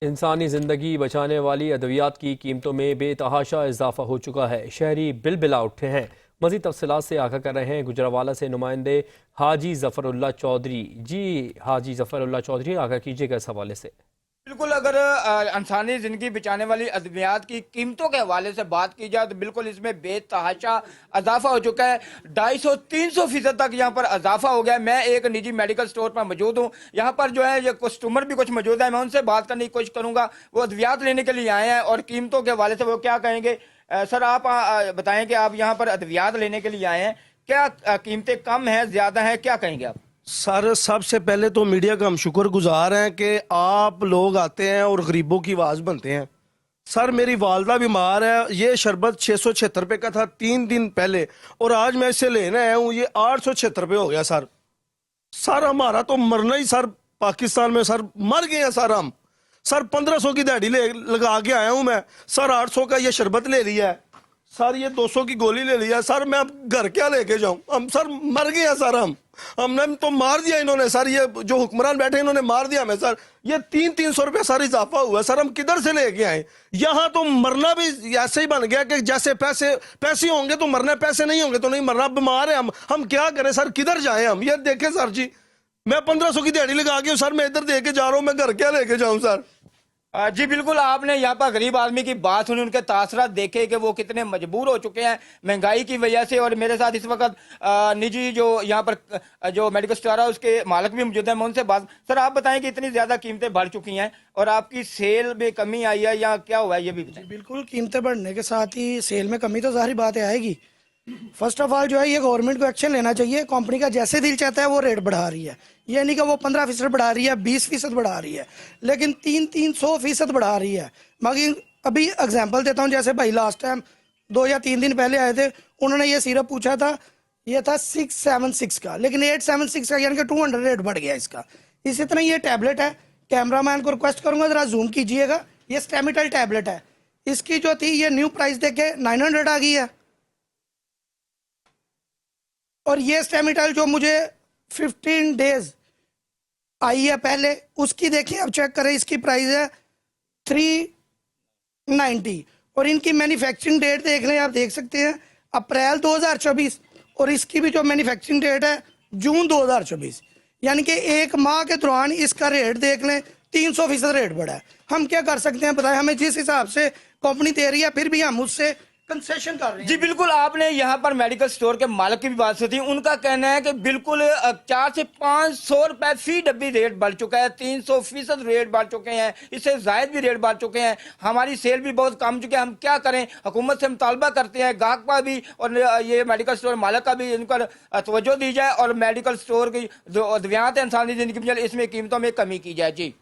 इंसानी ज़िंदगी बचाने वाली अद्वियात की कीमतों में बेतहाशा इजाफा हो चुका है। शहरी बिलबिला उठे हैं। मज़ीद तफसीलात से आगाह कर रहे हैं गुजरावाला से नुमाइंदे हाजी ज़फ़रुल्लाह चौधरी। जी हाजी ज़फ़रुल्लाह चौधरी, आगाह कीजिएगा इस हवाले से। बिल्कुल, अगर इंसानी ज़िंदगी बचाने वाली अद्वियात की कीमतों के हवाले से बात की जाए तो बिल्कुल इसमें बेतहाशा इजाफा हो चुका है। 250-300% तक यहाँ पर इजाफा हो गया है। मैं एक निजी मेडिकल स्टोर पर मौजूद हूँ। यहाँ पर जो है ये कस्टमर भी कुछ मौजूद है, मैं उनसे बात करने की कोशिश करूँगा। वो अद्वियात लेने के लिए आए हैं और कीमतों के हवाले से वो क्या कहेंगे। सर, आप बताएं कि आप यहाँ पर अद्वियात लेने के लिए आए हैं, क्या कीमतें कम हैं, ज़्यादा हैं, क्या कहेंगे आप? सर, सबसे पहले तो मीडिया का हम शुक्रगुजार हैं कि आप लोग आते हैं और गरीबों की आवाज़ बनते हैं। सर, मेरी वालदा बीमार है। ये शरबत 676 रुपये का था 3 दिन पहले, और आज मैं इसे लेने आया हूँ, ये 876 रुपये हो गया। सर सर हमारा तो मरना ही, सर पाकिस्तान में सर मर गए हैं सर हम। सर 1500 की दिहाड़ी लगा के आया हूँ मैं। सर 800 का ये शरबत ले लिया है। सर ये 200 की गोली ले लिया। सर मैं अब घर क्या लेके जाऊं? हम सर मर गए हैं सर। हमने तो मार दिया इन्होंने। सर ये जो हुक्मरान बैठे इन्होंने मार दिया हमें। सर ये 300-300 रुपये सर इजाफा हुआ है। सर हम किधर से लेके आए? यहाँ तो मरना भी ऐसे ही बन गया कि जैसे पैसे होंगे तो मरना, पैसे नहीं होंगे तो नहीं मरना। बीमार है हम क्या करें सर? किधर जाए हम? ये देखें सर जी, मैं 1500 की दिहाड़ी लगा के सर मैं इधर दे के जा रहा हूँ, मैं घर क्या लेके जाऊँ सर? जी बिल्कुल, आपने यहाँ पर गरीब आदमी की बात सुनी, उनके तासरात देखे कि वो कितने मजबूर हो चुके हैं महंगाई की वजह से। और मेरे साथ इस वक्त निजी जो यहाँ पर जो मेडिकल स्टोर है उसके मालिक भी मौजूद हैं, मैं उनसे बात। सर आप बताएं कि इतनी ज़्यादा कीमतें बढ़ चुकी हैं और आपकी सेल में कमी आई है या क्या हुआ है, ये भी बताएं। बिल्कुल, कीमतें बढ़ने के साथ ही सेल में कमी तो जाहिर बात है आएगी। फर्स्ट ऑफ ऑल जो है ये गवर्नमेंट को एक्शन लेना चाहिए। कंपनी का जैसे दिल चाहता है वो रेट बढ़ा रही है। ये नहीं कि वो 15% बढ़ा रही है, 20% बढ़ा रही है, लेकिन 300% बढ़ा रही है। मगर अभी एग्जांपल देता हूँ, जैसे भाई लास्ट टाइम 2 या 3 दिन पहले आए थे, उन्होंने ये सिरप पूछा था, ये था 676 का, लेकिन 876 का, यानी कि 200 रेट बढ़ गया इसका। इसी तरह ये टैबलेट है, कैमरामैन को रिक्वेस्ट करूंगा जरा जूम कीजिएगा, ये स्टेमिटल टैबलेट है। इसकी जो थी ये न्यू प्राइस देके 900 आ गई है। और ये स्टेमिटल जो मुझे 15 डेज आई है पहले, उसकी देखिए आप चेक करें, इसकी प्राइस है 390। और इनकी मैन्युफैक्चरिंग डेट देख लें, आप देख सकते हैं अप्रैल 2024, और इसकी भी जो मैन्युफैक्चरिंग डेट है जून 2024, यानी कि 1 माह के दौरान इसका रेट देख लें 300% रेट बढ़ा है। हम क्या कर सकते हैं बताएं? हमें जिस हिसाब से कंपनी दे रही है फिर भी हम उससे कंसेशन कर रहे हैं। जी बिल्कुल, आपने यहाँ पर मेडिकल स्टोर के मालिक की भी बात सुनी। उनका कहना है कि बिल्कुल 400 से 500 रुपए फी डब्बी रेट बढ़ चुका है, 300% रेट बढ़ चुके हैं, इससे जायद भी रेट बढ़ चुके हैं। हमारी सेल भी बहुत कम चुकी है, हम क्या करें? हुकूमत से मुतालबा करते हैं, गाहक का भी और ये मेडिकल स्टोर मालिक का भी इन पर तवज्जो दी जाए और मेडिकल स्टोर की जो अद्वियात है इंसानी जिंदगी में, इसमें कीमतों में कमी की जाए। जी